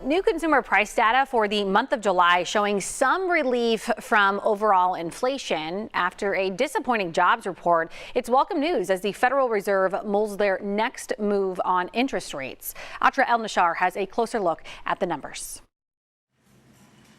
New consumer price data for the month of July showing some relief from overall inflation after a disappointing jobs report. It's welcome news as the Federal Reserve mulls their next move on interest rates. Atra El-Nashar has a closer look at the numbers.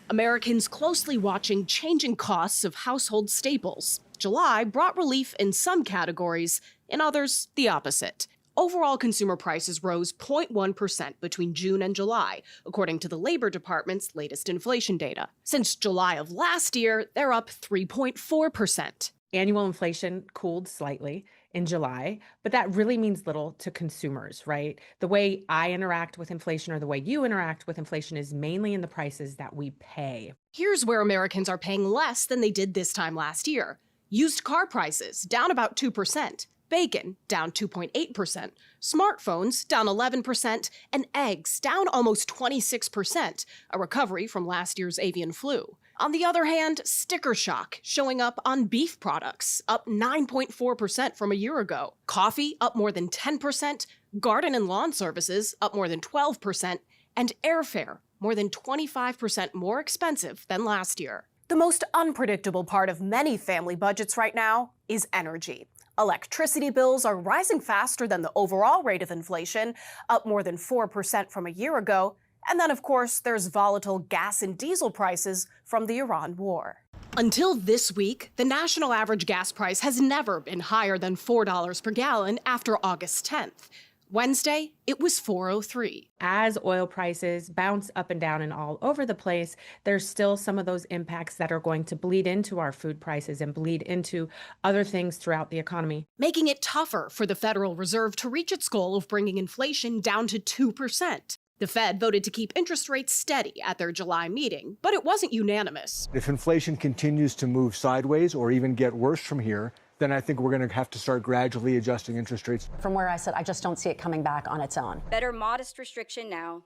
Americans closely watching changing costs of household staples. July brought relief in some categories, in others, the opposite. Overall consumer prices rose 0.1% between June and July, according to the Labor Department's latest inflation data. Since July of last year, they're up 3.4%. Annual inflation cooled slightly in July, but that really means little to consumers, right? The way I interact with inflation or the way you interact with inflation is mainly in the prices that we pay. Here's where Americans are paying less than they did this time last year. Used car prices down about 2%. Bacon down 2.8%, smartphones down 11%, and eggs down almost 26%, a recovery from last year's avian flu. On the other hand, sticker shock showing up on beef products, up 9.4% from a year ago. Coffee up more than 10%, garden and lawn services up more than 12%, and airfare more than 25% more expensive than last year. The most unpredictable part of many family budgets right now is energy. Electricity bills are rising faster than the overall rate of inflation, up more than 4% from a year ago. And then, of course, there's volatile gas and diesel prices from the Iran war. Until this week, the national average gas price has never been higher than $4 per gallon after August 10th. Wednesday, it was $4.03. As oil prices bounce up and down and all over the place, there's still some of those impacts that are going to bleed into our food prices and bleed into other things throughout the economy, making it tougher for the Federal Reserve to reach its goal of bringing inflation down to 2%. The Fed voted to keep interest rates steady at their July meeting, but it wasn't unanimous. If inflation continues to move sideways or even get worse from here, then I think we're going to have to start gradually adjusting interest rates. From where I sit, I just don't see it coming back on its own. Better modest restriction now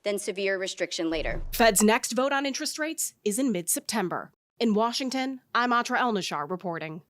than severe restriction later. Fed's next vote on interest rates is in mid-September. In Washington, I'm Atra El-Nashar reporting.